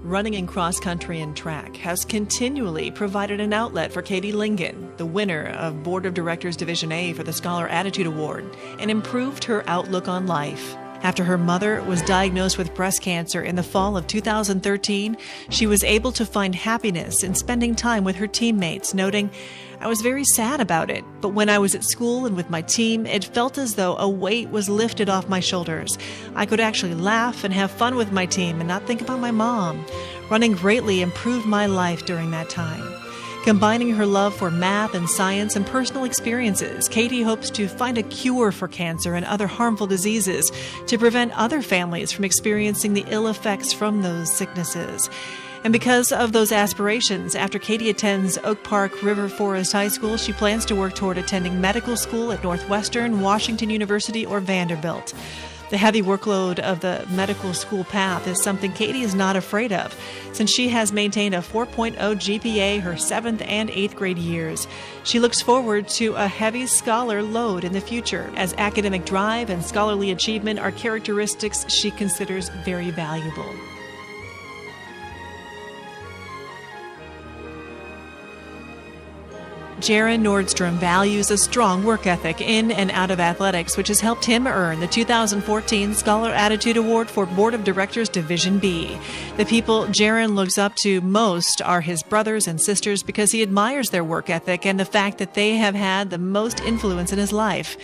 Running in cross country and track has continually provided an outlet for Katie Lingen, the winner of Board of Directors Division A for the Scholar Attitude Award, and improved her outlook on life. After her mother was diagnosed with breast cancer in the fall of 2013, she was able to find happiness in spending time with her teammates, noting, "I was very sad about it, but when I was at school and with my team, it felt as though a weight was lifted off my shoulders. I could actually laugh and have fun with my team and not think about my mom. Running greatly improved my life during that time." Combining her love for math and science and personal experiences, Katie hopes to find a cure for cancer and other harmful diseases to prevent other families from experiencing the ill effects from those sicknesses. And because of those aspirations, after Katie attends Oak Park River Forest High School, she plans to work toward attending medical school at Northwestern, Washington University, or Vanderbilt. The heavy workload of the medical school path is something Katie is not afraid of, since she has maintained a 4.0 GPA her 7th and 8th grade years. She looks forward to a heavy scholar load in the future, as academic drive and scholarly achievement are characteristics she considers very valuable. Jaron Nordstrom values a strong work ethic in and out of athletics, which has helped him earn the 2014 Scholar Attitude Award for Board of Directors Division B. The people Jaron looks up to most are his brothers and sisters because he admires their work ethic and the fact that they have had the most influence in his life.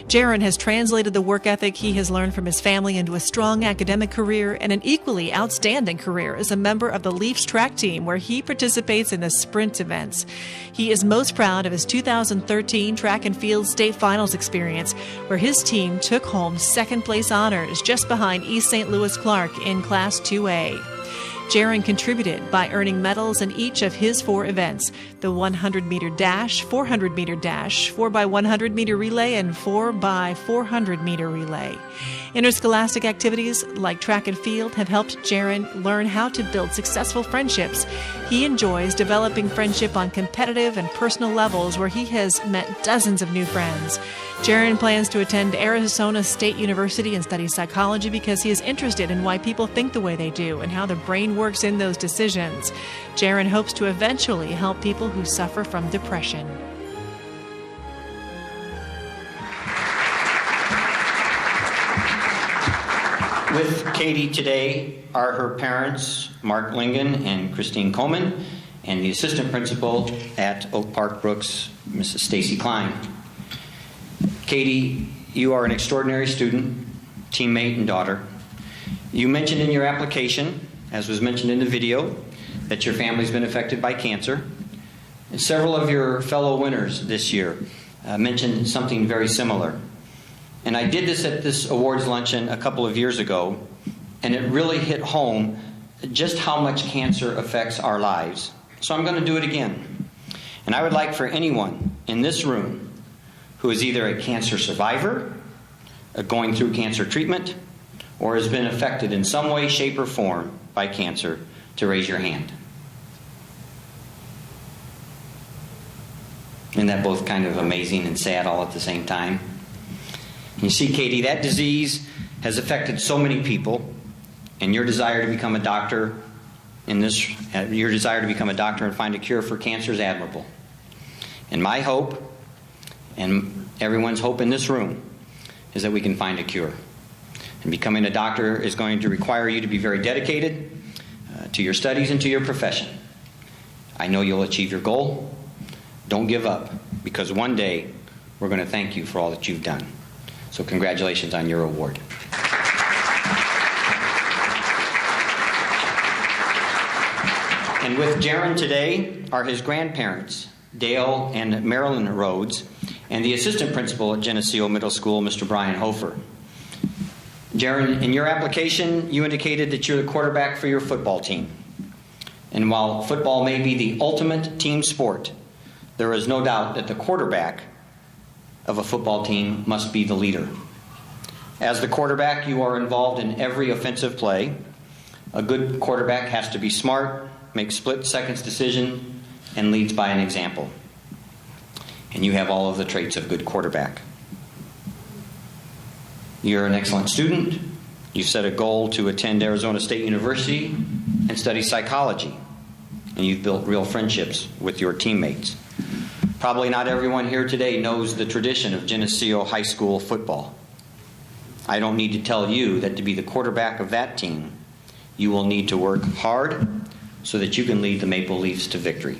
Jaron has translated the work ethic he has learned from his family into a strong academic career and an equally outstanding career as a member of the Leafs track team, where he participates in the sprint events. He is most proud of his 2013 track and field state finals experience, where his team took home second-place honors just behind East St. Louis Clark in Class 2A. Jaron contributed by earning medals in each of his 4 events: the 100-meter dash, 400-meter dash, 4x100-meter relay, and 4x400-meter relay. Interscholastic activities like track and field have helped Jaron learn how to build successful friendships. He enjoys developing friendship on competitive and personal levels, where he has met dozens of new friends. Jaron plans to attend Arizona State University and study psychology because he is interested in why people think the way they do and how the brain works in those decisions. Jaron hopes to eventually help people who suffer from depression. With Katie today are her parents, Mark Lingen and Christine Coleman, and the assistant principal at Oak Park Brooks, Mrs. Stacy Klein. Katie, you are an extraordinary student, teammate, and daughter. You mentioned in your application, as was mentioned in the video, that your family's been affected by cancer. And several of your fellow winners this year mentioned something very similar. And I did this at this awards luncheon a couple of years ago, and it really hit home just how much cancer affects our lives. So I'm going to do it again. And I would like for anyone in this room who is either a cancer survivor, going through cancer treatment, or has been affected in some way, shape, or form by cancer to raise your hand. Isn't that both kind of amazing and sad all at the same time? You see, Katie, that disease has affected so many people, and your desire to become a doctor and find a cure for cancer is admirable. And my hope, and everyone's hope in this room, is that we can find a cure. And becoming a doctor is going to require you to be very dedicated to your studies and to your profession. I know you'll achieve your goal. Don't give up, because one day we're going to thank you for all that you've done. So congratulations on your award. And with Jaron today are his grandparents, Dale and Marilyn Rhodes, and the assistant principal at Geneseo Middle School, Mr. Brian Hofer. Jaron, in your application, you indicated that you're the quarterback for your football team. And while football may be the ultimate team sport, there is no doubt that the quarterback of a football team must be the leader. As the quarterback, you are involved in every offensive play. A good quarterback has to be smart, make split-second decisions, and leads by an example. And you have all of the traits of a good quarterback. You're an excellent student. You've set a goal to attend Arizona State University, and study psychology, and you've built real friendships with your teammates. Probably not everyone here today knows the tradition of Geneseo High School football. I don't need to tell you that to be the quarterback of that team, you will need to work hard so that you can lead the Maple Leafs to victory.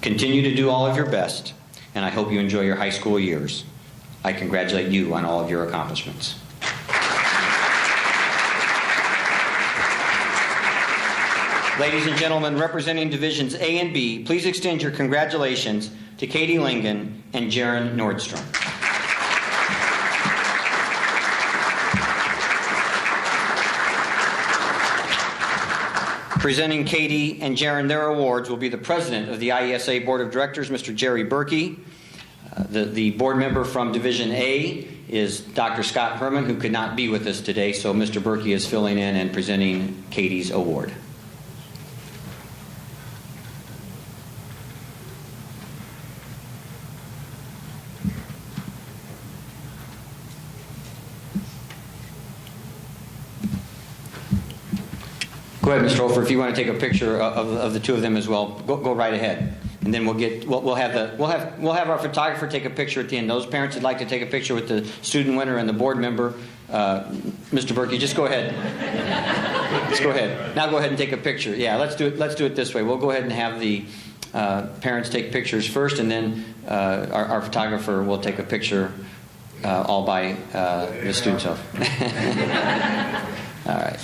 Continue to do all of your best, and I hope you enjoy your high school years. I congratulate you on all of your accomplishments. Ladies and gentlemen, representing Divisions A and B, please extend your congratulations to Katie Lingen and Jaron Nordstrom. Presenting Katie and Jaron their awards will be the president of the IESA Board of Directors, Mr. Jerry Berkey. The board member from Division A is Dr. Scott Herman, who could not be with us today, so Mr. Berkey is filling in and presenting Katie's award. Go ahead, Mr. Hofer. If you want to take a picture of the two of them as well, go right ahead, and then we'll have our photographer take a picture at the end. Those parents that'd like to take a picture with the student winner and the board member, Mr. Berkey, just go ahead. Just go ahead. Now go ahead and take a picture. Yeah, let's do it this way. We'll go ahead and have the parents take pictures first, and then our photographer will take a picture all by the students. All right.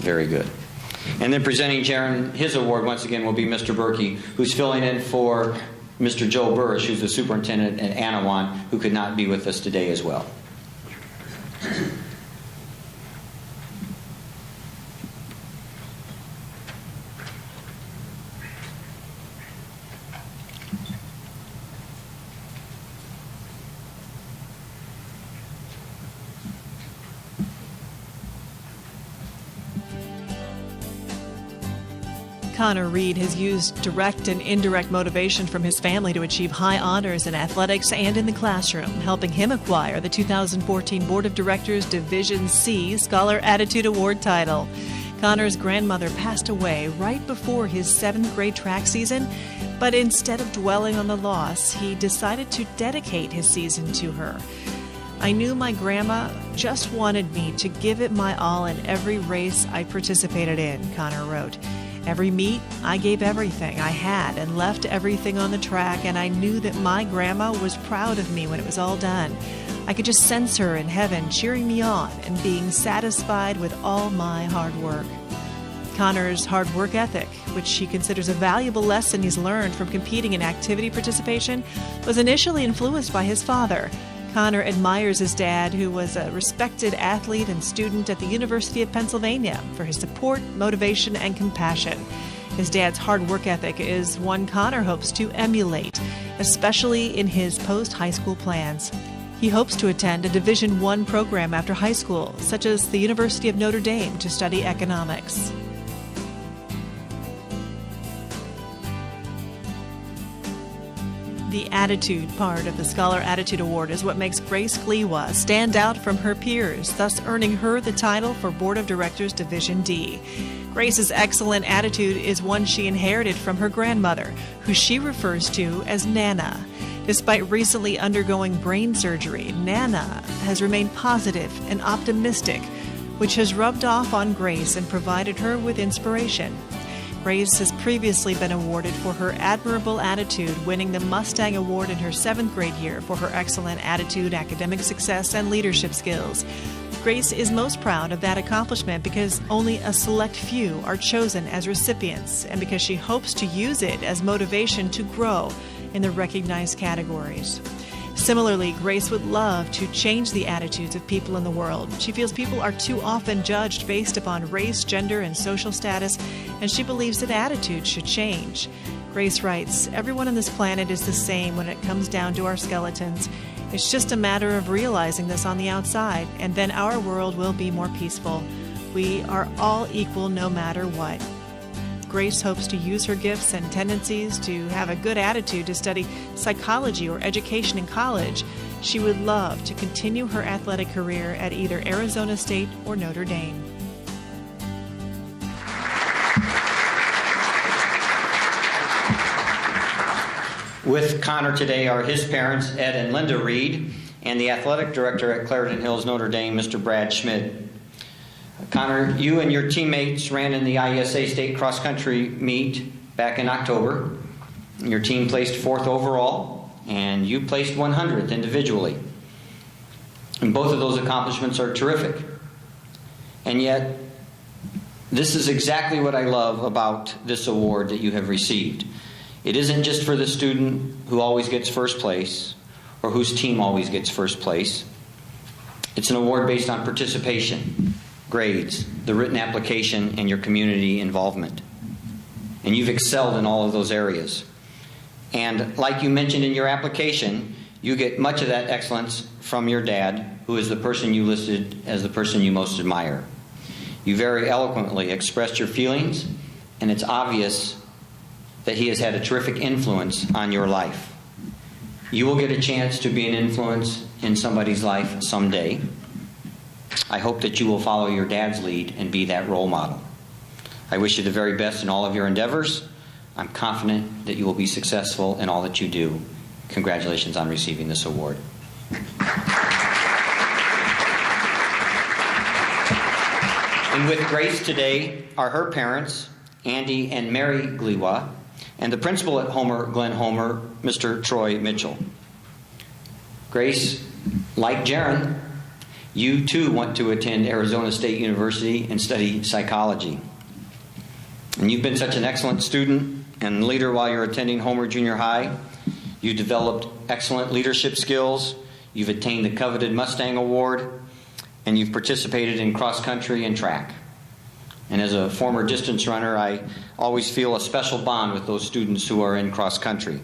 Very good. And then presenting Jaron his award once again will be Mr. Berkey, who's filling in for Mr. Joe Burrish, who's the superintendent at Anawan, who could not be with us today as well. Connor Reed has used direct and indirect motivation from his family to achieve high honors in athletics and in the classroom, helping him acquire the 2014 Board of Directors Division C Scholar Attitude Award title. Connor's grandmother passed away right before his 7th grade track season, but instead of dwelling on the loss, he decided to dedicate his season to her. I knew my grandma just wanted me to give it my all in every race I participated in, Connor wrote. Every meet, I gave everything I had and left everything on the track, and I knew that my grandma was proud of me when it was all done. I could just sense her in heaven cheering me on and being satisfied with all my hard work. Connor's hard work ethic, which he considers a valuable lesson he's learned from competing in activity participation, was initially influenced by his father. Connor admires his dad, who was a respected athlete and student at the University of Pennsylvania, for his support, motivation, and compassion. His dad's hard work ethic is one Connor hopes to emulate, especially in his post-high school plans. He hopes to attend a Division I program after high school, such as the University of Notre Dame, to study economics. The attitude part of the Scholar Attitude Award is what makes Grace Gliwa stand out from her peers, thus earning her the title for Board of Directors Division D. Grace's excellent attitude is one she inherited from her grandmother, who she refers to as Nana. Despite recently undergoing brain surgery, Nana has remained positive and optimistic, which has rubbed off on Grace and provided her with inspiration. Grace has previously been awarded for her admirable attitude, winning the Mustang Award in her 7th grade year for her excellent attitude, academic success, and leadership skills. Grace is most proud of that accomplishment because only a select few are chosen as recipients, and because she hopes to use it as motivation to grow in the recognized categories. Similarly, Grace would love to change the attitudes of people in the world. She feels people are too often judged based upon race, gender, and social status, and she believes that attitudes should change. Grace writes, "Everyone on this planet is the same when it comes down to our skeletons. It's just a matter of realizing this on the outside, and then our world will be more peaceful. We are all equal no matter what." Grace hopes to use her gifts and tendencies to have a good attitude to study psychology or education in college. she would love to continue her athletic career at either Arizona State or Notre Dame. With Connor today are his parents, Ed and Linda Reed, and the athletic director at Clarendon Hills Notre Dame, Mr. Brad Schmidt. Connor, you and your teammates ran in the IESA State Cross Country meet back in October. Your team placed 4th overall, and you placed 100th individually. And both of those accomplishments are terrific. And yet, this is exactly what I love about this award that you have received. It isn't just for the student who always gets first place or whose team always gets first place. It's an award based on participation, grades, the written application, and your community involvement. And you've excelled in all of those areas. And like you mentioned in your application, you get much of that excellence from your dad, who is the person you listed as the person you most admire. You very eloquently expressed your feelings, and it's obvious that he has had a terrific influence on your life. You will get a chance to be an influence in somebody's life someday. I hope that you will follow your dad's lead and be that role model. I wish you the very best in all of your endeavors. I'm confident that you will be successful in all that you do. Congratulations on receiving this award. And with Grace today are her parents, Andy and Mary Gliwa, and the principal at Homer Glen Homer, Mr. Troy Mitchell. Grace, like Jaron, you too want to attend Arizona State University and study psychology. And you've been such an excellent student and leader while you're attending Homer Junior High. You've developed excellent leadership skills. You've attained the coveted Mustang Award, and you've participated in cross country and track. And as a former distance runner, I always feel a special bond with those students who are in cross country.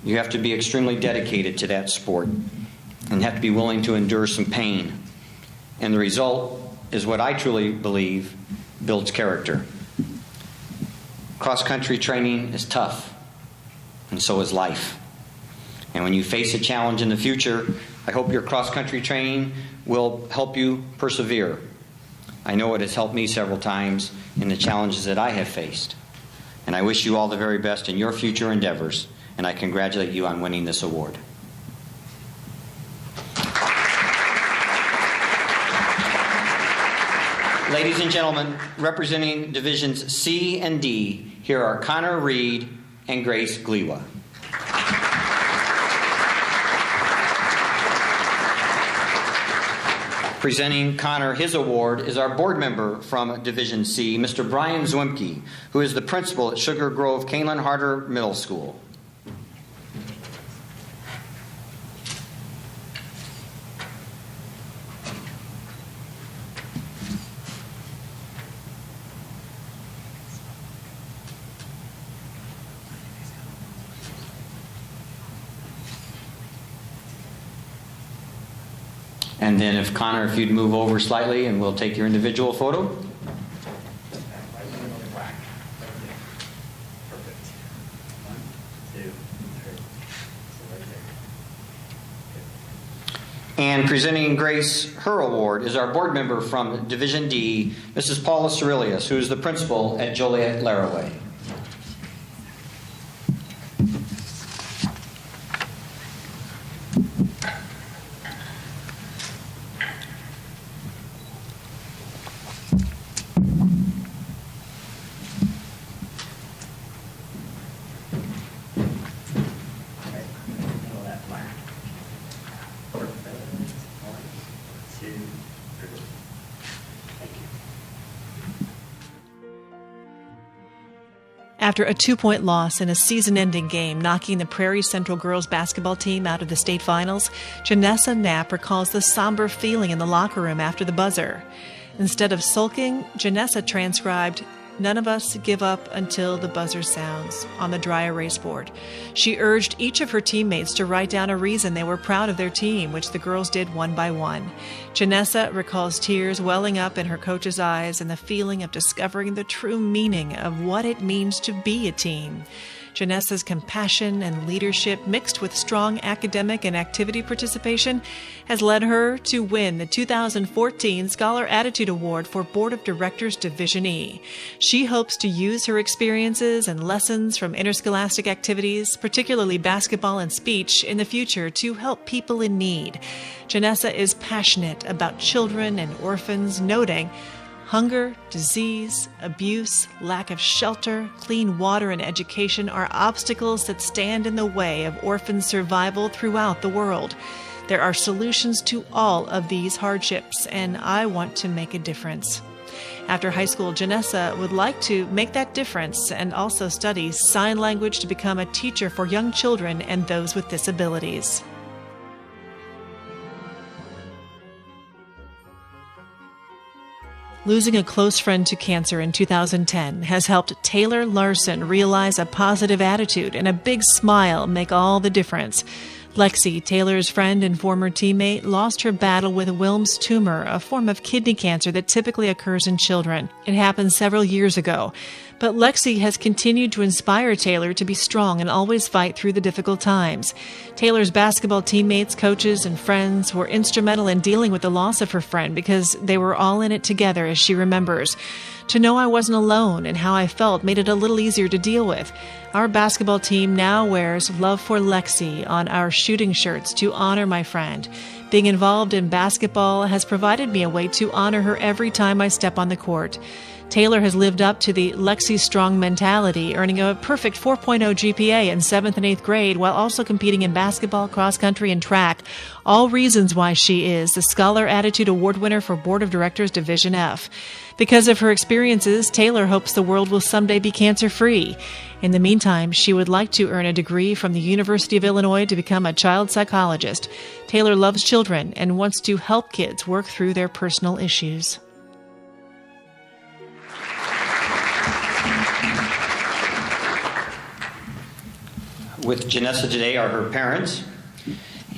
You have to be extremely dedicated to that sport and have to be willing to endure some pain. And the result is what I truly believe builds character. Cross country training is tough, and so is life. And when you face a challenge in the future, I hope your cross country training will help you persevere. I know it has helped me several times in the challenges that I have faced. And I wish you all the very best in your future endeavors, and I congratulate you on winning this award. Ladies and gentlemen, representing Divisions C and D, here are Connor Reed and Grace Gliwa. Presenting Connor his award is our board member from Division C, Mr. Brian Zwimke, who is the principal at Sugar Grove Kaneland Harder Middle School. And then if Connor, if you'd move over slightly and we'll take your individual photo. And presenting Grace her award is our board member from Division D, Mrs. Paula Cerilius, who is the principal at Joliet Laraway. After a 2-point loss in a season-ending game, knocking the Prairie Central girls basketball team out of the state finals, Janessa Knapp recalls the somber feeling in the locker room after the buzzer. Instead of sulking, Janessa transcribed, "None of us give up until the buzzer sounds," on the dry erase board. She urged each of her teammates to write down a reason they were proud of their team, which the girls did one by one. Janessa recalls tears welling up in her coach's eyes and the feeling of discovering the true meaning of what it means to be a team. Janessa's compassion and leadership, mixed with strong academic and activity participation, has led her to win the 2014 Scholar Attitude Award for Board of Directors Division E. She hopes to use her experiences and lessons from interscholastic activities, particularly basketball and speech, in the future to help people in need. Janessa is passionate about children and orphans, noting hunger, disease, abuse, lack of shelter, clean water, and education are obstacles that stand in the way of orphans' survival throughout the world. There are solutions to all of these hardships, and I want to make a difference. After high school, Janessa would like to make that difference and also study sign language to become a teacher for young children and those with disabilities. Losing a close friend to cancer in 2010 has helped Taylor Larson realize a positive attitude and a big smile make all the difference. Lexi, Taylor's friend and former teammate, lost her battle with Wilms tumor, a form of kidney cancer that typically occurs in children. It happened several years ago. But Lexi has continued to inspire Taylor to be strong and always fight through the difficult times. Taylor's basketball teammates, coaches, and friends were instrumental in dealing with the loss of her friend because they were all in it together, as she remembers. To know I wasn't alone and how I felt made it a little easier to deal with. Our basketball team now wears Love for Lexi on our shooting shirts to honor my friend. Being involved in basketball has provided me a way to honor her every time I step on the court. Taylor has lived up to the Lexi Strong mentality, earning a perfect 4.0 GPA in 7th and 8th grade while also competing in basketball, cross country, and track. All reasons why she is the Scholar Attitude Award winner for Board of Directors Division F. Because of her experiences, Taylor hopes the world will someday be cancer-free. In the meantime, she would like to earn a degree from the University of Illinois to become a child psychologist. Taylor loves children and wants to help kids work through their personal issues. With Janessa today are her parents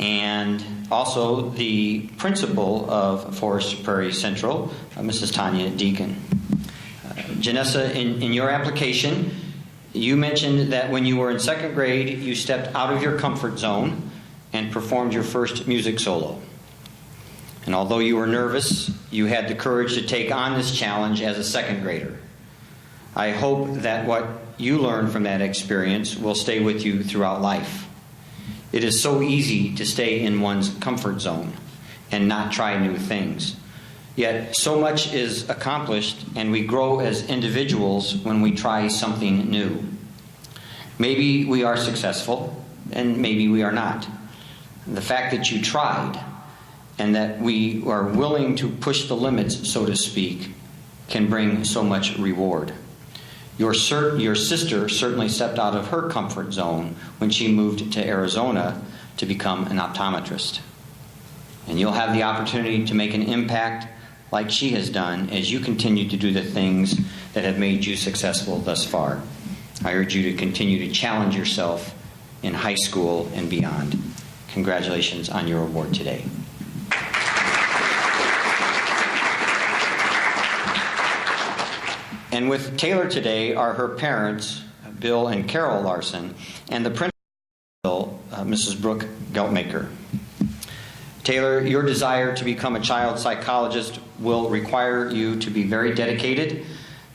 and also the principal of Forest Prairie Central, Mrs. Tanya Deacon. Janessa, in your application, you mentioned that when you were in 2nd grade, you stepped out of your comfort zone and performed your first music solo. And although you were nervous, you had the courage to take on this challenge as a 2nd grader. I hope that what you learned from that experience will stay with you throughout life. It is so easy to stay in one's comfort zone and not try new things. Yet so much is accomplished and we grow as individuals when we try something new. Maybe we are successful and maybe we are not. The fact that you tried and that we are willing to push the limits, so to speak, can bring so much reward. Your sister certainly stepped out of her comfort zone when she moved to Arizona to become an optometrist. And you'll have the opportunity to make an impact like she has done as you continue to do the things that have made you successful thus far. I urge you to continue to challenge yourself in high school and beyond. Congratulations on your award today. And with Taylor today are her parents, Bill and Carol Larson, and the principal, Mrs. Brooke Geltmaker. Taylor, your desire to become a child psychologist will require you to be very dedicated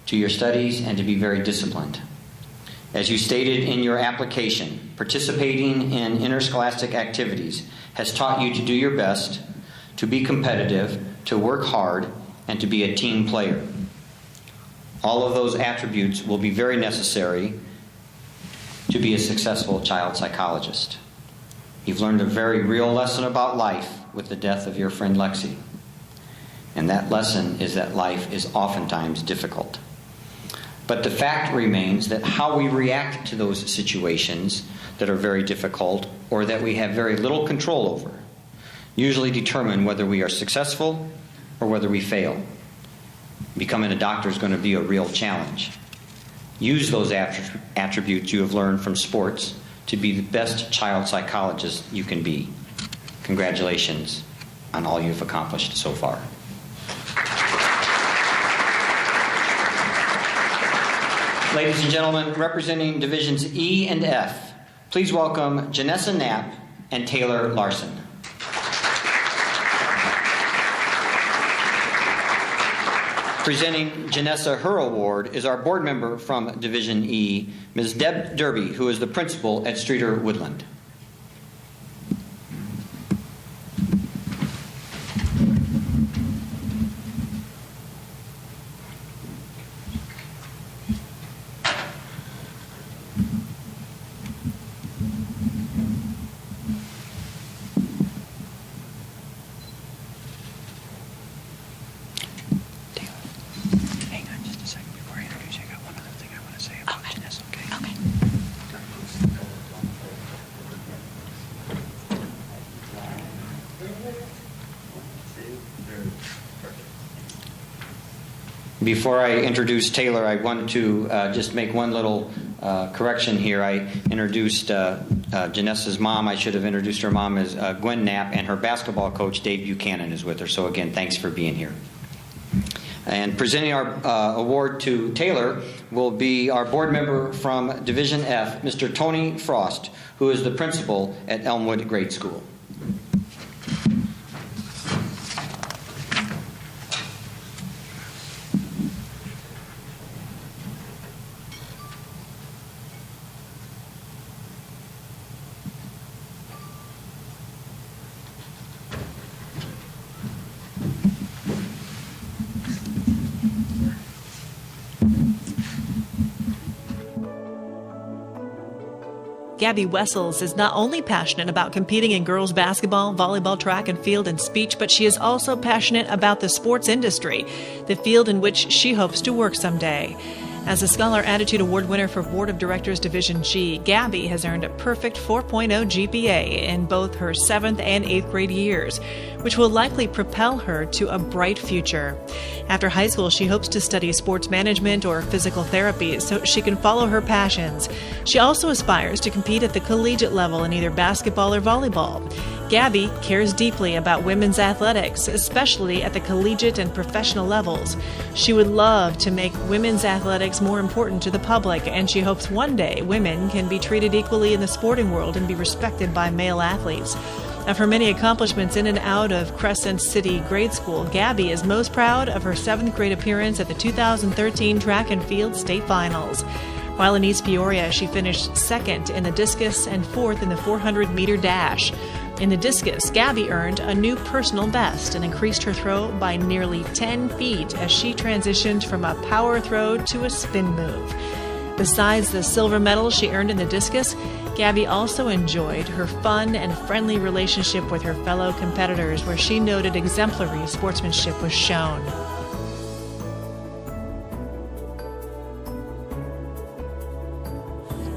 to your studies and to be very disciplined. As you stated in your application, participating in interscholastic activities has taught you to do your best, to be competitive, to work hard, and to be a team player. All of those attributes will be very necessary to be a successful child psychologist. You've learned a very real lesson about life with the death of your friend Lexi. And that lesson is that life is oftentimes difficult. But the fact remains that how we react to those situations that are very difficult or that we have very little control over usually determine whether we are successful or whether we fail. Becoming a doctor is going to be a real challenge. Use those attributes you have learned from sports to be the best child psychologist you can be. Congratulations on all you've accomplished so far. Ladies and gentlemen, representing Divisions E and F, please welcome Janessa Knapp and Taylor Larson. Presenting Janessa her award is our board member from Division E, Ms. Deb Derby, who is the principal at Streeter Woodland. Before I introduce Taylor, I want to just make one little correction here. I introduced Janessa's mom. I should have introduced her mom as Gwen Knapp, and her basketball coach, Dave Buchanan, is with her. So again, thanks for being here. And presenting our award to Taylor will be our board member from Division F, Mr. Tony Frost, who is the principal at Elmwood Grade School. Gabby Wessels is not only passionate about competing in girls basketball, volleyball, track and field, and speech, but she is also passionate about the sports industry, the field in which she hopes to work someday. As a Scholar Attitude Award winner for Board of Directors Division G, Gabby has earned a perfect 4.0 GPA in both her 7th and 8th grade years, which will likely propel her to a bright future. After high school, she hopes to study sports management or physical therapy so she can follow her passions. She also aspires to compete at the collegiate level in either basketball or volleyball. Gabby cares deeply about women's athletics, especially at the collegiate and professional levels. She would love to make women's athletics more important to the public, and she hopes one day women can be treated equally in the sporting world and be respected by male athletes. Of her many accomplishments in and out of Crescent City Grade School, Gabby is most proud of her 7th grade appearance at the 2013 Track and Field State Finals. While in East Peoria, she finished 2nd in the discus and 4th in the 400-meter dash. In the discus, Gabby earned a new personal best and increased her throw by nearly 10 feet as she transitioned from a power throw to a spin move. Besides the silver medal she earned in the discus, Gabby also enjoyed her fun and friendly relationship with her fellow competitors, where she noted exemplary sportsmanship was shown.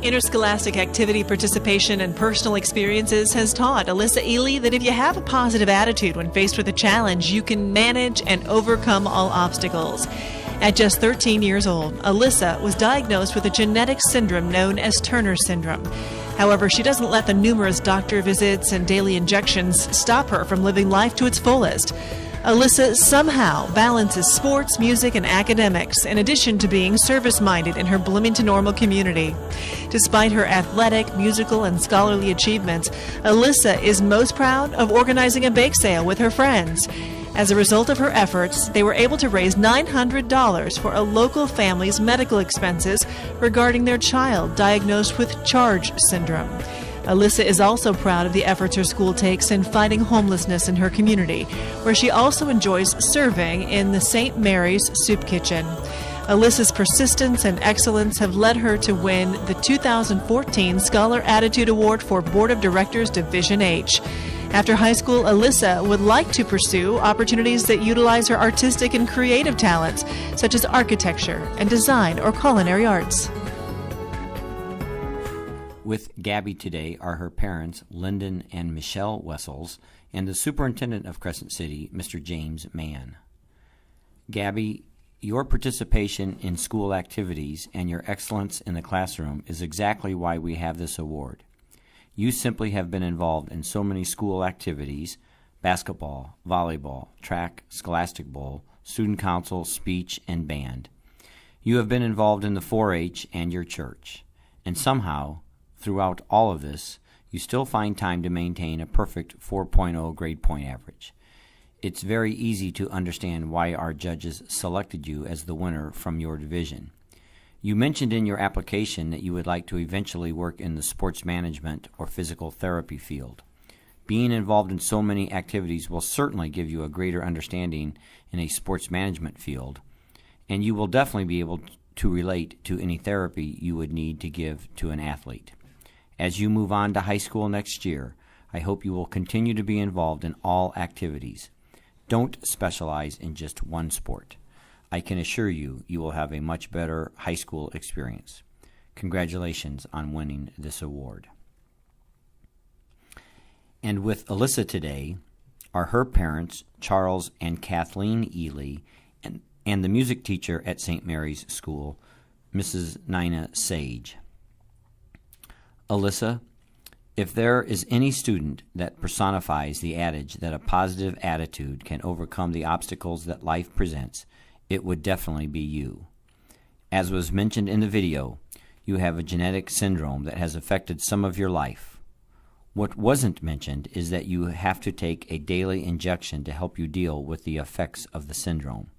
Interscholastic activity participation and personal experiences has taught Alyssa Ely that if you have a positive attitude when faced with a challenge, you can manage and overcome all obstacles. At just 13 years old, Alyssa was diagnosed with a genetic syndrome known as Turner syndrome. However, she doesn't let the numerous doctor visits and daily injections stop her from living life to its fullest. Alyssa somehow balances sports, music, and academics, in addition to being service-minded in her Bloomington Normal community. Despite her athletic, musical, and scholarly achievements, Alyssa is most proud of organizing a bake sale with her friends. As a result of her efforts, they were able to raise $900 for a local family's medical expenses regarding their child diagnosed with Charge syndrome. Alyssa is also proud of the efforts her school takes in fighting homelessness in her community, where she also enjoys serving in the St. Mary's Soup Kitchen. Alyssa's persistence and excellence have led her to win the 2014 Scholar Attitude Award for Board of Directors Division H. After high school, Alyssa would like to pursue opportunities that utilize her artistic and creative talents, such as architecture and design or culinary arts. With Gabby today are her parents, Lyndon and Michelle Wessels, and the superintendent of Crescent City, Mr. James Mann. Gabby, your participation in school activities and your excellence in the classroom is exactly why we have this award. You simply have been involved in so many school activities: basketball, volleyball, track, scholastic bowl, student council, speech, and band. You have been involved in the 4-H and your church, and somehow, throughout all of this, you still find time to maintain a perfect 4.0 grade point average. It's very easy to understand why our judges selected you as the winner from your division. You mentioned in your application that you would like to eventually work in the sports management or physical therapy field. Being involved in so many activities will certainly give you a greater understanding in a sports management field, and you will definitely be able to relate to any therapy you would need to give to an athlete. As you move on to high school next year, I hope you will continue to be involved in all activities. Don't specialize in just one sport. I can assure you, you will have a much better high school experience. Congratulations on winning this award. And with Alyssa today are her parents, Charles and Kathleen Ely, and the music teacher at St. Mary's School, Mrs. Nina Sage. Alyssa, if there is any student that personifies the adage that a positive attitude can overcome the obstacles that life presents, it would definitely be you. As was mentioned in the video, you have a genetic syndrome that has affected some of your life. What wasn't mentioned is that you have to take a daily injection to help you deal with the effects of the syndrome.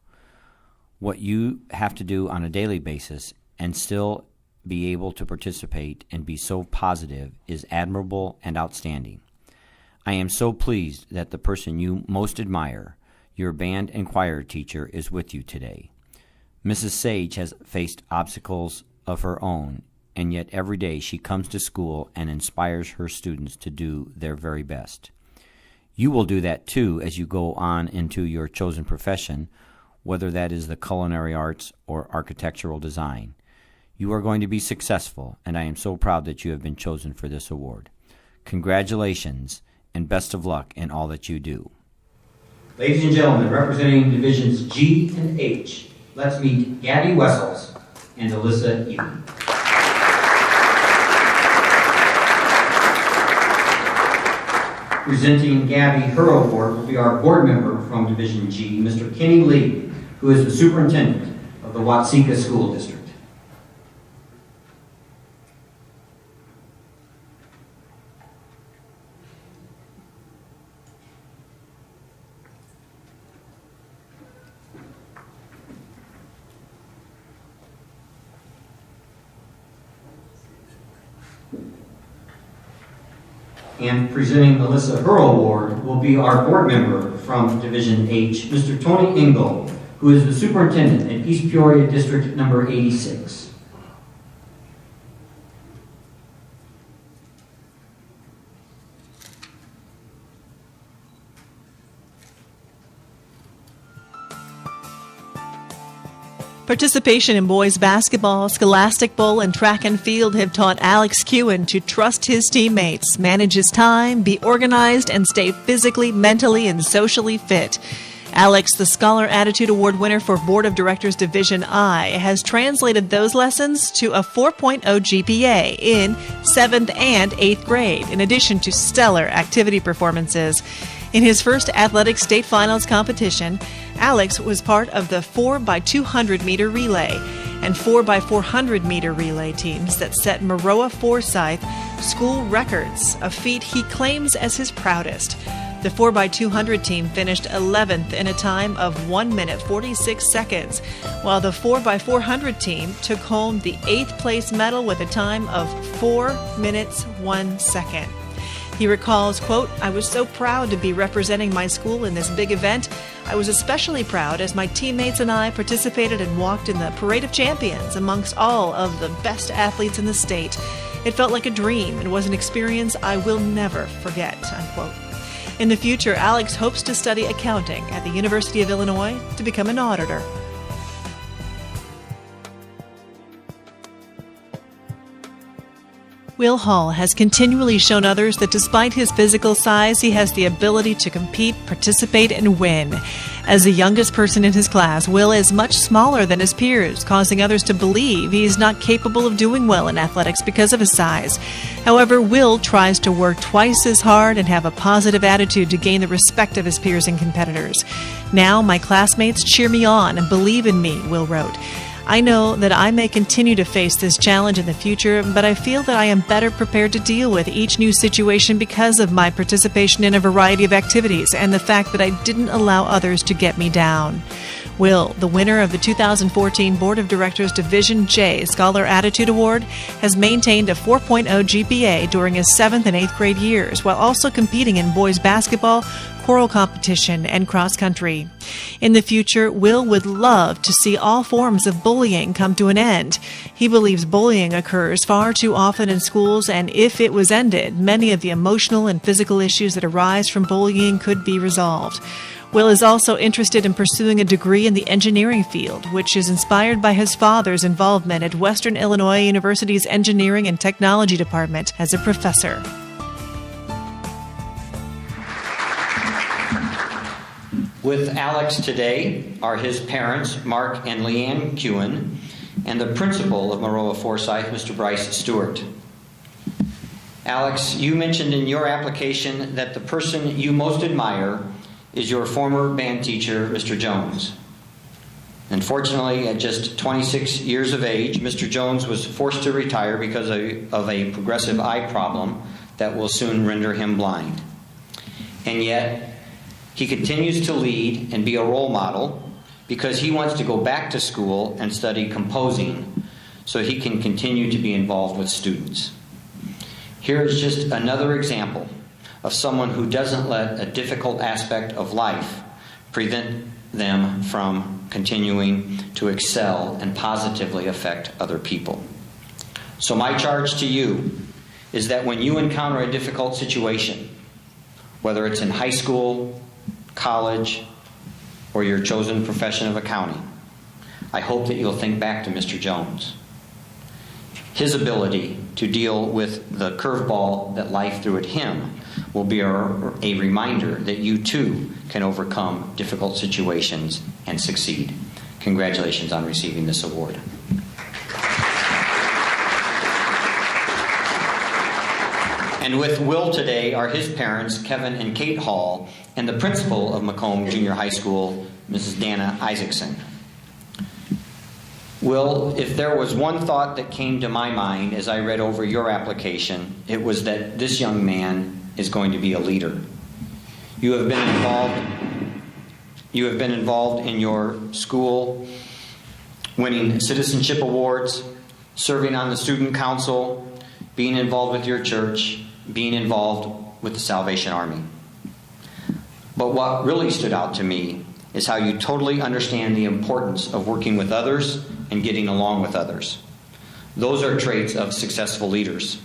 What you have to do on a daily basis and still be able to participate and be so positive is admirable and outstanding. I am so pleased that the person you most admire, your band and choir teacher, is with you today. Mrs. Sage has faced obstacles of her own, and yet every day she comes to school and inspires her students to do their very best. You will do that too as you go on into your chosen profession, whether that is the culinary arts or architectural design. You are going to be successful, and I am so proud that you have been chosen for this award. Congratulations, and best of luck in all that you do. Ladies and gentlemen, representing divisions G and H, let's meet Gabby Wessels and Alyssa Ely. Presenting Gabby her award will be our board member from Division G, Mr. Kenny Lee, who is the superintendent of the Watseka School District. And presenting Alyssa her award will be our board member from Division H, Mr. Tony Engel, who is the superintendent at East Peoria District number 86. Participation in boys basketball, scholastic bowl, and track and field have taught Alex Kewen to trust his teammates, manage his time, be organized, and stay physically, mentally, and socially fit. Alex, the Scholar Attitude Award winner for Board of Directors Division I, has translated those lessons to a 4.0 GPA in 7th and 8th grade, in addition to stellar activity performances. In his first athletic state finals competition, Alex was part of the 4x200 meter relay and 4x400 meter relay teams that set Maroa Forsyth school records, a feat he claims as his proudest. The 4x200 team finished 11th in a time of 1 minute 46 seconds, while the 4x400 team took home the 8th place medal with a time of 4 minutes 1 second. He recalls, quote, "I was so proud to be representing my school in this big event. I was especially proud as my teammates and I participated and walked in the Parade of Champions amongst all of the best athletes in the state. It felt like a dream and was an experience I will never forget," unquote. In the future, Alex hopes to study accounting at the University of Illinois to become an auditor. Will Hall has continually shown others that despite his physical size, he has the ability to compete, participate, and win. As the youngest person in his class, Will is much smaller than his peers, causing others to believe he is not capable of doing well in athletics because of his size. However, Will tries to work twice as hard and have a positive attitude to gain the respect of his peers and competitors. "Now, my classmates cheer me on and believe in me," Will wrote. I know that I may continue to face this challenge in the future, but I feel that I am better prepared to deal with each new situation because of my participation in a variety of activities and the fact that I didn't allow others to get me down. Will, the winner of the 2014 Board of Directors Division J Scholar Attitude Award, has maintained a 4.0 GPA during his 7th and 8th grade years while also competing in boys basketball, choral competition, and cross country. In the future, Will would love to see all forms of bullying come to an end. He believes bullying occurs far too often in schools, and if it was ended, many of the emotional and physical issues that arise from bullying could be resolved. Will is also interested in pursuing a degree in the engineering field, which is inspired by his father's involvement at Western Illinois University's Engineering and Technology Department as a professor. With Alex today are his parents, Mark and Leanne Kewen, and the principal of Maroa Forsyth, Mr. Bryce Stewart. Alex, you mentioned in your application that the person you most admire is your former band teacher, Mr. Jones. Unfortunately, at just 26 years of age, Mr. Jones was forced to retire because of a progressive eye problem that will soon render him blind. And yet, he continues to lead and be a role model because he wants to go back to school and study composing so he can continue to be involved with students. Here is just another example of someone who doesn't let a difficult aspect of life prevent them from continuing to excel and positively affect other people. So my charge to you is that when you encounter a difficult situation, whether it's in high school, college, or your chosen profession of accounting, I hope that you'll think back to Mr. Jones. His ability to deal with the curveball that life threw at him will be a reminder that you too can overcome difficult situations and succeed. Congratulations on receiving this award. And with Will today are his parents, Kevin and Kate Hall, and the principal of Macomb Junior High School, Mrs. Dana Isaacson. Will, if there was one thought that came to my mind as I read over your application, it was that this young man is going to be a leader. You have been involved in your school, winning citizenship awards, serving on the student council, being involved with your church, being involved with the Salvation Army. But what really stood out to me is how you totally understand the importance of working with others and getting along with others. Those are traits of successful leaders.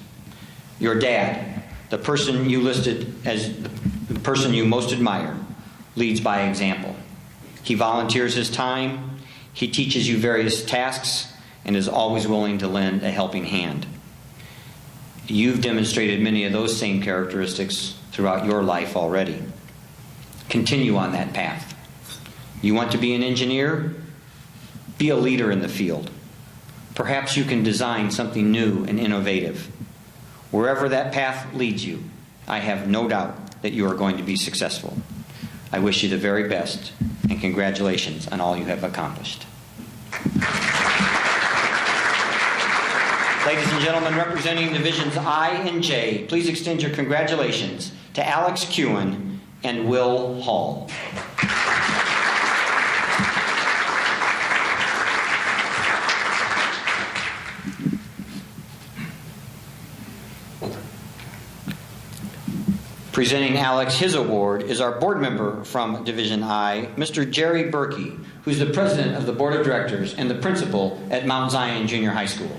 Your dad, the person you listed as the person you most admire, leads by example. He volunteers his time, he teaches you various tasks, and is always willing to lend a helping hand. You've demonstrated many of those same characteristics throughout your life already. Continue on that path. You want to be an engineer? Be a leader in the field. Perhaps you can design something new and innovative. Wherever that path leads you, I have no doubt that you are going to be successful. I wish you the very best, and congratulations on all you have accomplished. Ladies and gentlemen, representing Divisions I and J, please extend your congratulations to Alex Kewen and Will Hall. Presenting Alex his award is our board member from Division I, Mr. Jerry Berkey, who's the president of the board of directors and the principal at Mount Zion Junior High School.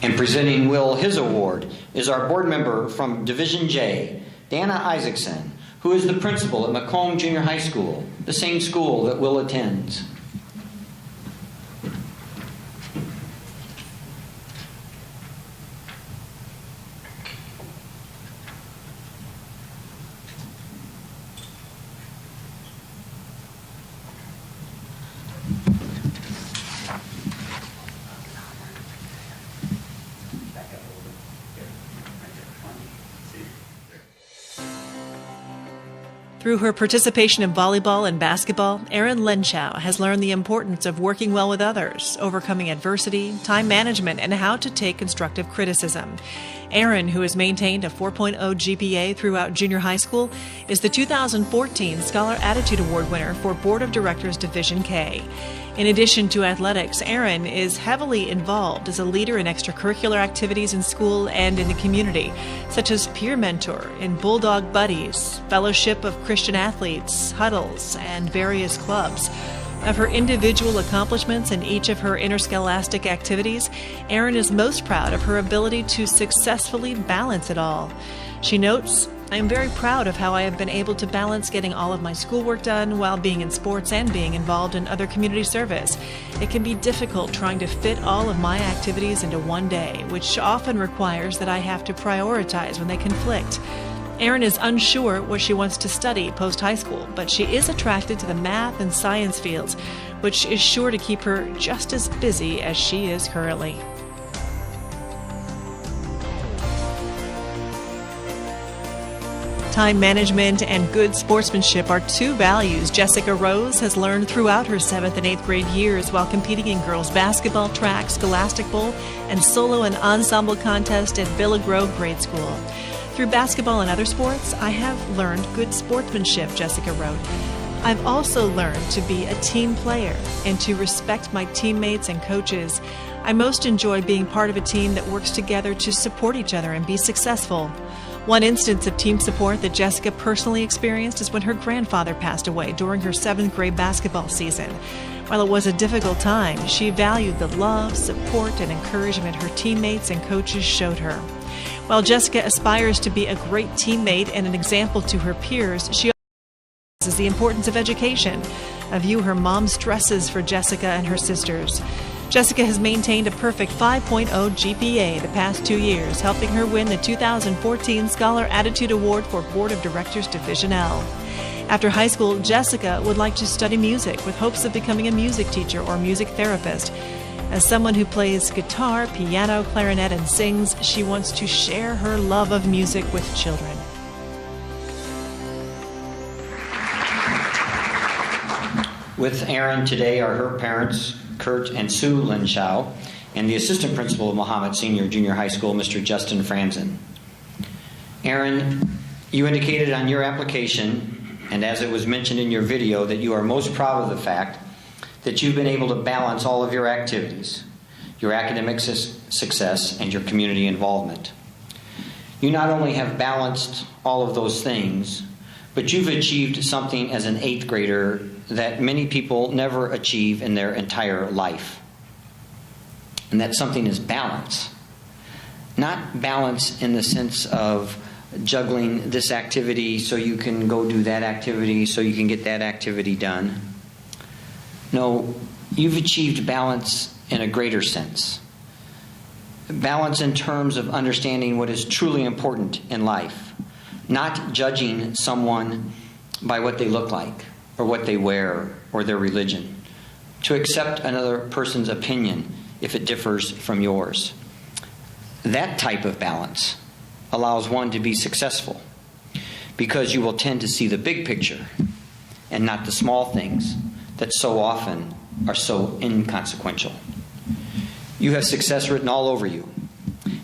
And presenting Will his award is our board member from Division J, Dana Isaacson, who is the principal at Macomb Junior High School, the same school that Will attends. Through her participation in volleyball and basketball, Erin Lenschow has learned the importance of working well with others, overcoming adversity, time management, and how to take constructive criticism. Erin, who has maintained a 4.0 GPA throughout junior high school, is the 2014 Scholar Attitude Award winner for Board of Directors Division K. In addition to athletics, Erin is heavily involved as a leader in extracurricular activities in school and in the community, such as peer mentor in Bulldog Buddies, Fellowship of Christian Athletes, huddles, and various clubs. Of her individual accomplishments in each of her interscholastic activities, Erin is most proud of her ability to successfully balance it all. She notes, "I am very proud of how I have been able to balance getting all of my schoolwork done while being in sports and being involved in other community service. It can be difficult trying to fit all of my activities into one day, which often requires that I have to prioritize when they conflict." Erin is unsure what she wants to study post-high school, but she is attracted to the math and science fields, which is sure to keep her just as busy as she is currently. Time management and good sportsmanship are two values Jessica Rose has learned throughout her 7th and 8th grade years while competing in girls basketball, track, scholastic bowl, and solo and ensemble contest at Villa Grove Grade School. Through basketball and other sports, I have learned good sportsmanship, Jessica wrote. I've also learned to be a team player and to respect my teammates and coaches. I most enjoy being part of a team that works together to support each other and be successful. One instance of team support that Jessica personally experienced is when her grandfather passed away during her 7th grade basketball season. While it was a difficult time, she valued the love, support, and encouragement her teammates and coaches showed her. While Jessica aspires to be a great teammate and an example to her peers, she also realizes the importance of education, a view her mom stresses for Jessica and her sisters. Jessica has maintained a perfect 5.0 GPA the past 2 years, helping her win the 2014 Scholar Attitude Award for Board of Directors Division L. After high school, Jessica would like to study music with hopes of becoming a music teacher or music therapist. As someone who plays guitar, piano, clarinet, and sings, she wants to share her love of music with children. With Erin today are her parents, Kurt and Sue Lenschow, and the assistant principal of Mahomet Senior Junior High School, Mr. Justin Franzen. Erin, you indicated on your application, and as it was mentioned in your video, that you are most proud of the fact that you've been able to balance all of your activities, your academic success, and your community involvement. You not only have balanced all of those things, but you've achieved something as an 8th grader that many people never achieve in their entire life. And that something is balance. Not balance in the sense of juggling this activity so you can go do that activity so you can get that activity done. No, you've achieved balance in a greater sense. Balance in terms of understanding what is truly important in life, not judging someone by what they look like or what they wear or their religion, to accept another person's opinion if it differs from yours. That type of balance allows one to be successful because you will tend to see the big picture and not the small things that so often are so inconsequential. You have success written all over you,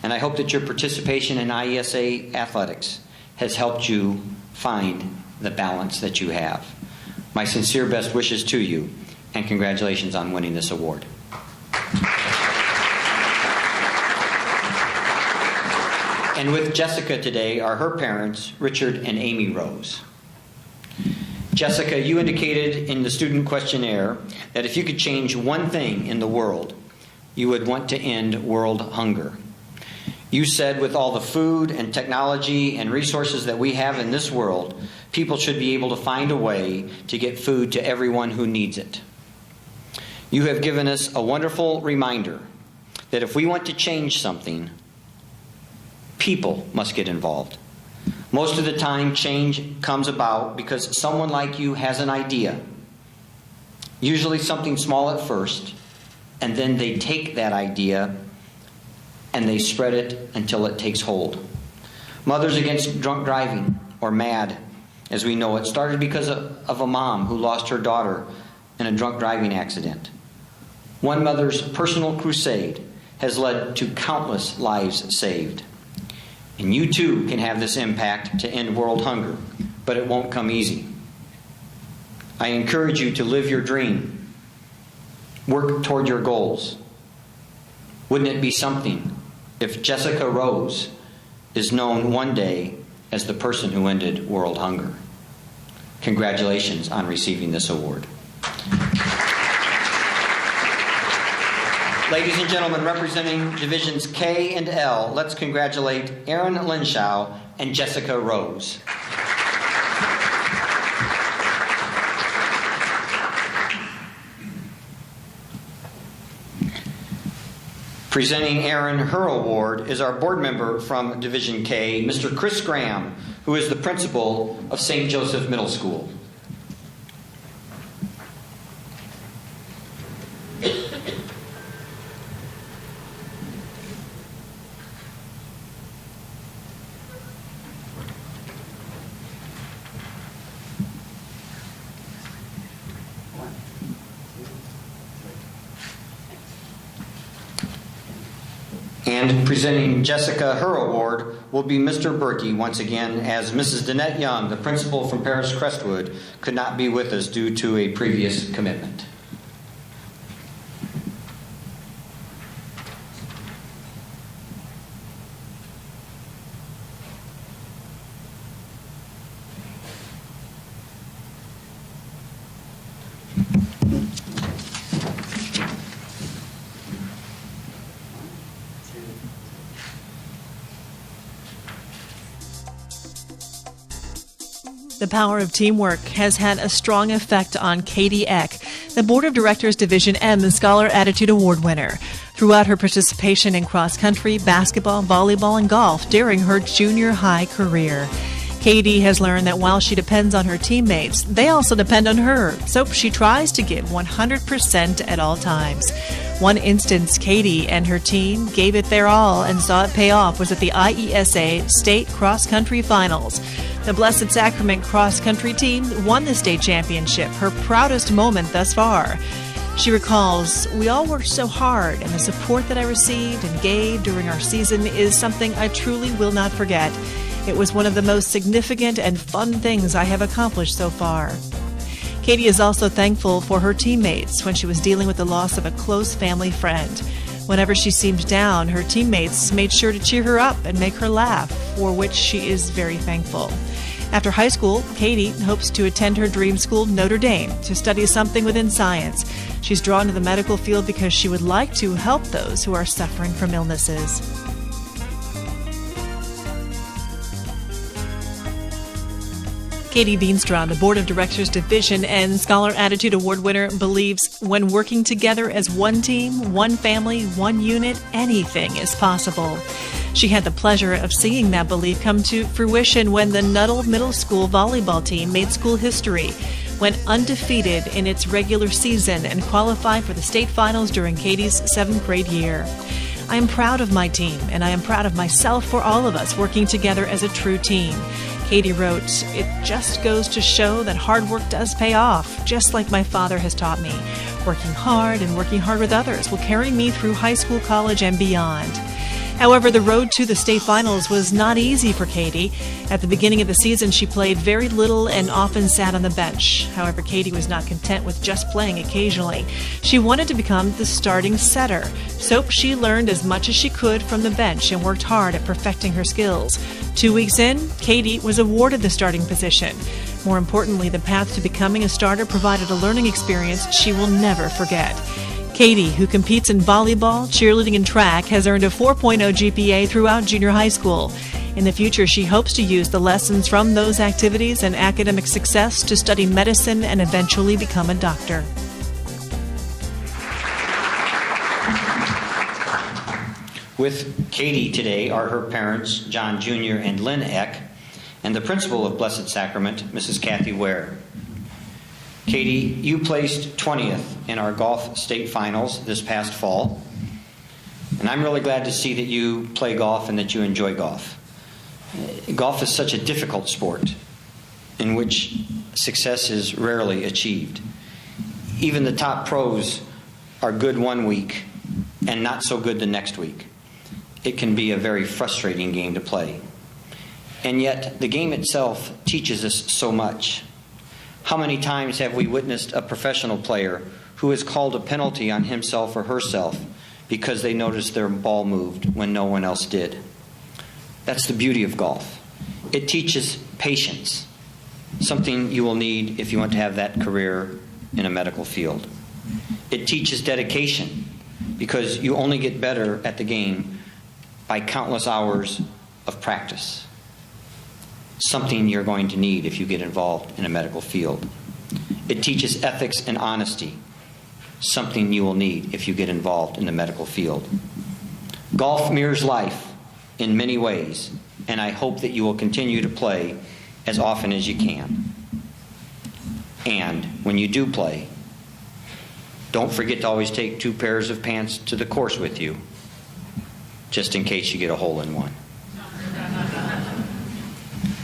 and I hope that your participation in IESA athletics has helped you find the balance that you have. My sincere best wishes to you, and congratulations on winning this award. And with Jessica today are her parents, Richard and Amy Rose. Jessica, you indicated in the student questionnaire that if you could change one thing in the world, you would want to end world hunger. You said with all the food and technology and resources that we have in this world, people should be able to find a way to get food to everyone who needs it. You have given us a wonderful reminder that if we want to change something, people must get involved. Most of the time, change comes about because someone like you has an idea, usually something small at first, and then they take that idea and they spread it until it takes hold. Mothers Against Drunk Driving, or MAD, as we know it, started because of a mom who lost her daughter in a drunk driving accident. One mother's personal crusade has led to countless lives saved. And you too can have this impact to end world hunger, but it won't come easy. I encourage you to live your dream. Work toward your goals. Wouldn't it be something if Jessica Rose is known one day as the person who ended world hunger? Congratulations on receiving this award. Ladies and gentlemen, representing Divisions K and L, let's congratulate Aaron Linshaw and Jessica Rose. Presenting Aaron her award is our board member from Division K, Mr. Chris Graham, who is the principal of St. Joseph Middle School. And presenting Jessica her award will be Mr. Berkey once again, as Mrs. Danette Young, the principal from Paris Crestwood, could not be with us due to a previous commitment. The power of teamwork has had a strong effect on Katie Eck, the Board of Directors Division M Scholar Attitude Award winner, throughout her participation in cross-country, basketball, volleyball, and golf during her junior high career. Katie has learned that while she depends on her teammates, they also depend on her, so she tries to give 100% at all times. One instance Katie and her team gave it their all and saw it pay off was at the IESA State Cross Country Finals. The Blessed Sacrament Cross Country team won the state championship, her proudest moment thus far. She recalls, "We all worked so hard, and the support that I received and gave during our season is something I truly will not forget. It was one of the most significant and fun things I have accomplished so far." Katie is also thankful for her teammates when she was dealing with the loss of a close family friend. Whenever she seemed down, her teammates made sure to cheer her up and make her laugh, for which she is very thankful. After high school, Katie hopes to attend her dream school, Notre Dame, to study something within science. She's drawn to the medical field because she would like to help those who are suffering from illnesses. Katie Beanstrom, the Board of Directors Division and Scholar Attitude Award winner, believes when working together as one team, one family, one unit, anything is possible. She had the pleasure of seeing that belief come to fruition when the Nuttall Middle School volleyball team made school history, went undefeated in its regular season, and qualified for the state finals during Katie's 7th grade year. "I am proud of my team, and I am proud of myself for all of us working together as a true team." Katie wrote, "It just goes to show that hard work does pay off, just like my father has taught me. Working hard and working hard with others will carry me through high school, college, and beyond." However, the road to the state finals was not easy for Katie. At the beginning of the season, she played very little and often sat on the bench. However, Katie was not content with just playing occasionally. She wanted to become the starting setter, so she learned as much as she could from the bench and worked hard at perfecting her skills. 2 weeks in, Katie was awarded the starting position. More importantly, the path to becoming a starter provided a learning experience she will never forget. Katie, who competes in volleyball, cheerleading, and track, has earned a 4.0 GPA throughout junior high school. In the future, she hopes to use the lessons from those activities and academic success to study medicine and eventually become a doctor. With Katie today are her parents, John Jr. and Lynn Eck, and the principal of Blessed Sacrament, Mrs. Kathy Ware. Katie, you placed 20th in our golf state finals this past fall, and I'm really glad to see that you play golf and that you enjoy golf. Golf is such a difficult sport in which success is rarely achieved. Even the top pros are good one week and not so good the next week. It can be a very frustrating game to play. And yet, the game itself teaches us so much. How many times have we witnessed a professional player who has called a penalty on himself or herself because they noticed their ball moved when no one else did? That's the beauty of golf. It teaches patience, something you will need if you want to have that career in a medical field. It teaches dedication, because you only get better at the game by countless hours of practice, something you're going to need if you get involved in a medical field. It teaches ethics and honesty, something you will need if you get involved in the medical field. Golf mirrors life in many ways, and I hope that you will continue to play as often as you can. And when you do play, don't forget to always take 2 pairs of pants to the course with you, just in case you get a hole in one.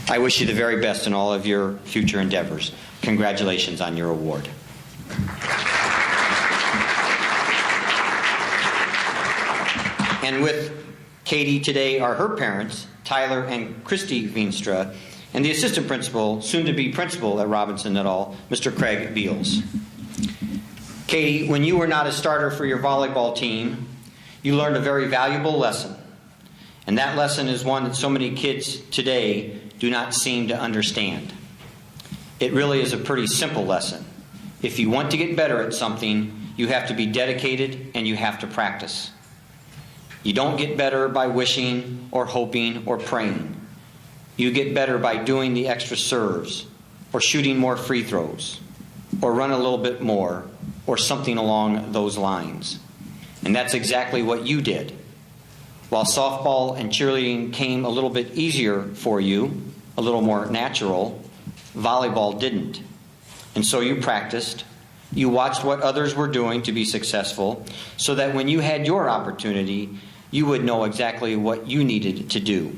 I wish you the very best in all of your future endeavors. Congratulations on your award. And with Katie today are her parents, Tyler and Christy Veenstra, and the assistant principal, soon to be principal at Robinson et al., Mr. Craig Beals. Katie, when you were not a starter for your volleyball team, you learned a very valuable lesson. And that lesson is one that so many kids today do not seem to understand. It really is a pretty simple lesson. If you want to get better at something, you have to be dedicated and you have to practice. You don't get better by wishing or hoping or praying. You get better by doing the extra serves, or shooting more free throws, or run a little bit more, or something along those lines. And that's exactly what you did. While softball and cheerleading came a little bit easier for you, a little more natural, volleyball didn't. And so you practiced. You watched what others were doing to be successful, so that when you had your opportunity, you would know exactly what you needed to do.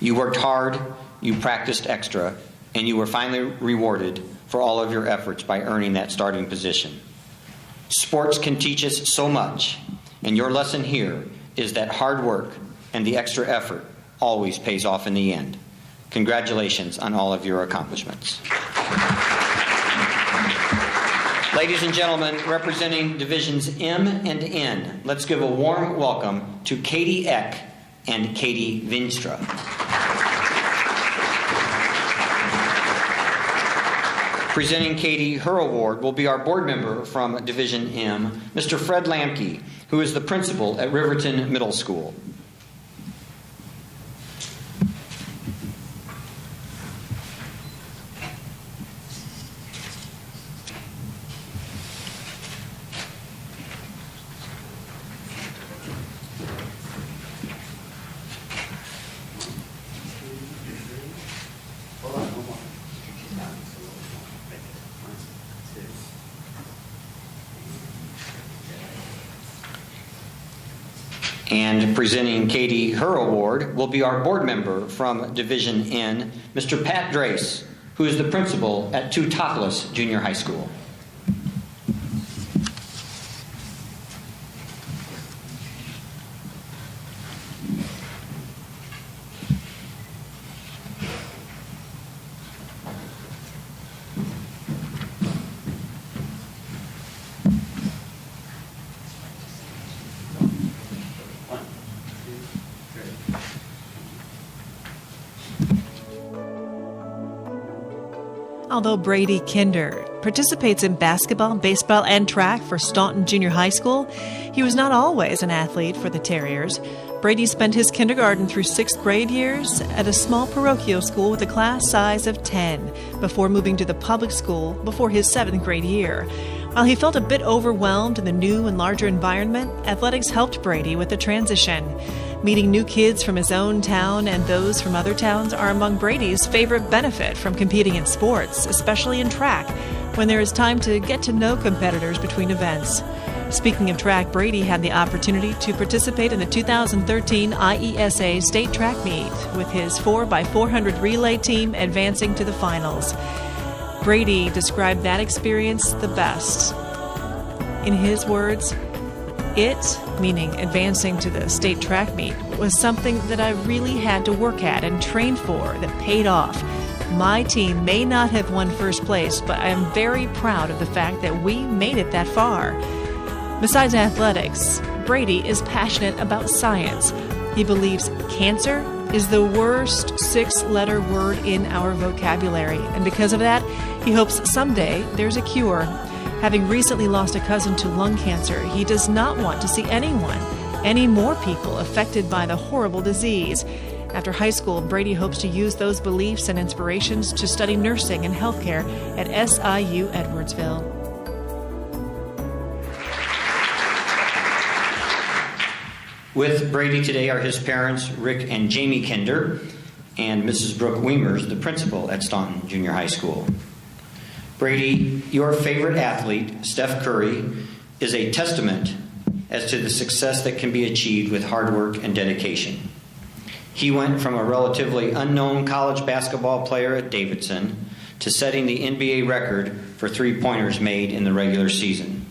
You worked hard, you practiced extra, and you were finally rewarded for all of your efforts by earning that starting position. Sports can teach us so much, and your lesson here is that hard work and the extra effort always pays off in the end. Congratulations on all of your accomplishments. Ladies and gentlemen, representing Divisions M and N, let's give a warm welcome to Katie Eck and Katie Veenstra. Presenting Katie her award will be our board member from Division M, Mr. Fred Lamke, who is the principal at Riverton Middle School. And presenting Katie her award will be our board member from Division N, Mr. Pat Drace, who is the principal at Two Topless Junior High School. Although Brady Kinder participates in basketball, baseball, and track for Staunton Junior High School, he was not always an athlete for the Terriers. Brady spent his kindergarten through 6th grade years at a small parochial school with a class size of 10 before moving to the public school before his 7th grade year. While he felt a bit overwhelmed in the new and larger environment, athletics helped Brady with the transition. Meeting new kids from his own town and those from other towns are among Brady's favorite benefit from competing in sports, especially in track, when there is time to get to know competitors between events. Speaking of track, Brady had the opportunity to participate in the 2013 IESA state track meet, with his 4x400 relay team advancing to the finals. Brady described that experience the best. In his words, it, meaning advancing to the state track meet, was something that I really had to work at and train for that paid off. My team may not have won first place, but I am very proud of the fact that we made it that far. Besides athletics, Brady is passionate about science. He believes cancer is the worst 6-letter word in our vocabulary, and because of that, he hopes someday there's a cure. Having recently lost a cousin to lung cancer, he does not want to see any more people affected by the horrible disease. After high school, Brady hopes to use those beliefs and inspirations to study nursing and healthcare at SIU Edwardsville. With Brady today are his parents, Rick and Jamie Kinder, and Mrs. Brooke Weimers, the principal at Staunton Junior High School. Brady, your favorite athlete, Steph Curry, is a testament as to the success that can be achieved with hard work and dedication. He went from a relatively unknown college basketball player at Davidson to setting the NBA record for three-pointers made in the regular season.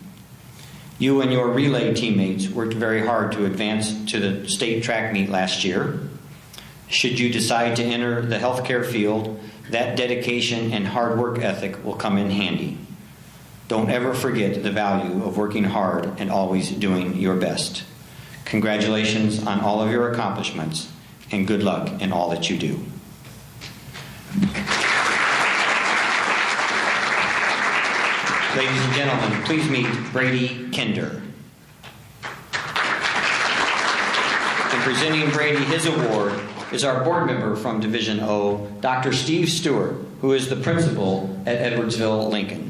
You and your relay teammates worked very hard to advance to the state track meet last year. Should you decide to enter the healthcare field, that dedication and hard work ethic will come in handy. Don't ever forget the value of working hard and always doing your best. Congratulations on all of your accomplishments, and good luck in all that you do. Ladies and gentlemen, please meet Brady Kinder. In presenting Brady his award is our board member from Division O, Dr. Steve Stewart, who is the principal at Edwardsville Lincoln.